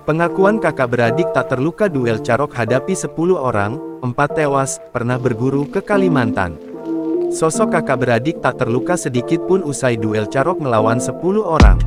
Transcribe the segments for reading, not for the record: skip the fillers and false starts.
Pengakuan kakak beradik tak terluka duel carok hadapi 10 orang, 4 tewas, pernah berguru ke Kalimantan. Sosok kakak beradik tak terluka sedikit pun usai duel carok melawan 10 orang.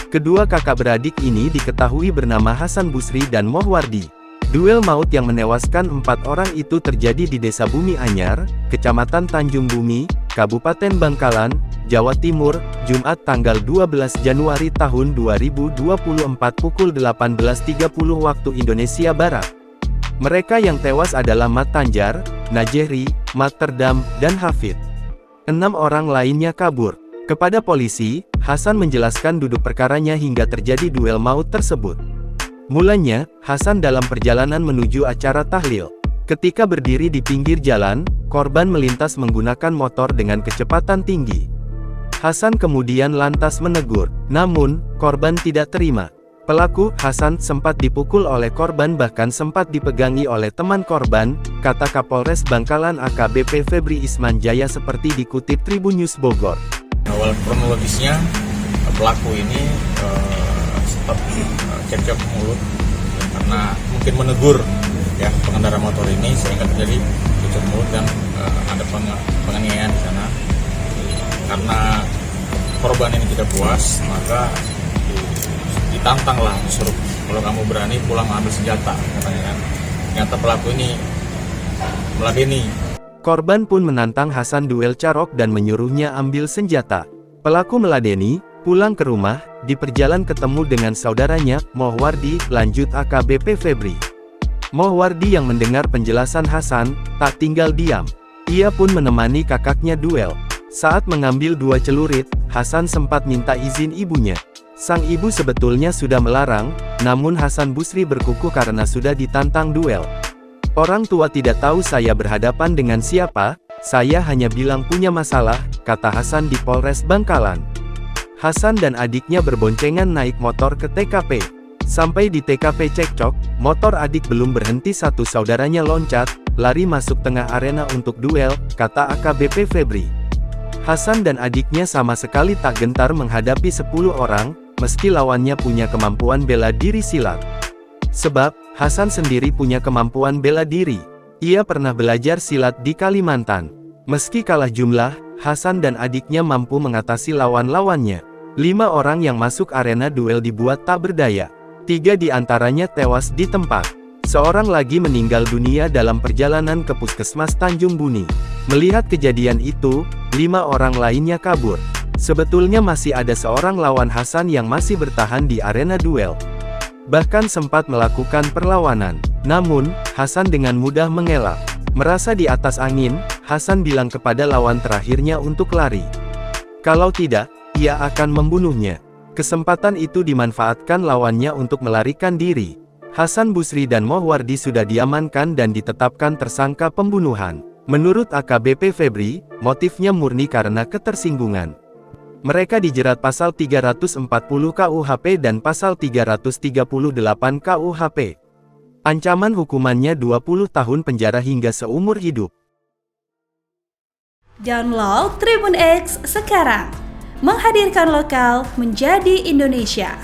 Kedua kakak beradik ini diketahui bernama Hasan Busri dan Mohwardi. Duel maut yang menewaskan 4 orang itu terjadi di Desa Bumi Anyar, Kecamatan Tanjung Bumi, Kabupaten Bangkalan, Jawa Timur, Jumat tanggal 12 Januari tahun 2024 pukul 18.30 waktu Indonesia Barat. Mereka yang tewas adalah Mat Tanjar, Najehri, Mat Terdam, dan Hafid. 6 orang lainnya kabur. Kepada polisi, Hasan menjelaskan duduk perkaranya hingga terjadi duel maut tersebut. Mulanya, Hasan dalam perjalanan menuju acara tahlil. Ketika berdiri di pinggir jalan, korban melintas menggunakan motor dengan kecepatan tinggi. Hasan kemudian lantas menegur, namun, korban tidak terima. Pelaku, Hasan, sempat dipukul oleh korban bahkan sempat dipegangi oleh teman korban, kata Kapolres Bangkalan AKBP Febri Isman Jaya seperti dikutip Tribun News Bogor. Awal kronologisnya, pelaku ini sempat cekcok mulut karena mungkin menegur ya pengendara motor ini sehingga terjadi cekcok mulut dan ada penganiayaan di sana. Karena korban ini tidak puas, maka ditantanglah, disuruh kalau kamu berani pulang ambil senjata, katanya kan. Ternyata pelaku ini meladeni. Korban pun menantang Hasan duel carok dan menyuruhnya ambil senjata. Pelaku meladeni, pulang ke rumah, di perjalanan ketemu dengan saudaranya, Mohwardi, lanjut AKBP Febri. Mohwardi yang mendengar penjelasan Hasan, tak tinggal diam. Ia pun menemani kakaknya duel. Saat mengambil 2 celurit, Hasan sempat minta izin ibunya. Sang ibu sebetulnya sudah melarang, namun Hasan Busri berkukuh karena sudah ditantang duel. Orang tua tidak tahu saya berhadapan dengan siapa, saya hanya bilang punya masalah, kata Hasan di Polres Bangkalan. Hasan dan adiknya berboncengan naik motor ke TKP. Sampai di TKP cekcok, motor adik belum berhenti satu saudaranya loncat, lari masuk tengah arena untuk duel, kata AKBP Febri. Hasan dan adiknya sama sekali tak gentar menghadapi 10 orang, meski lawannya punya kemampuan bela diri silat. Sebab, Hasan sendiri punya kemampuan bela diri. Ia pernah belajar silat di Kalimantan. Meski kalah jumlah, Hasan dan adiknya mampu mengatasi lawan-lawannya. 5 orang yang masuk arena duel dibuat tak berdaya. 3 di antaranya tewas di tempat. Seorang lagi meninggal dunia dalam perjalanan ke Puskesmas Tanjung Buni. Melihat kejadian itu, 5 orang lainnya kabur. Sebetulnya masih ada seorang lawan Hasan yang masih bertahan di arena duel. Bahkan sempat melakukan perlawanan. Namun, Hasan dengan mudah mengelak. Merasa di atas angin, Hasan bilang kepada lawan terakhirnya untuk lari. Kalau tidak, ia akan membunuhnya. Kesempatan itu dimanfaatkan lawannya untuk melarikan diri. Hasan Busri dan Mohwardi sudah diamankan dan ditetapkan tersangka pembunuhan. Menurut AKBP Febri, motifnya murni karena ketersinggungan. Mereka dijerat pasal 340 KUHP dan pasal 338 KUHP. Ancaman hukumannya 20 tahun penjara hingga seumur hidup. Download Tribun X sekarang. Menghadirkan lokal menjadi Indonesia.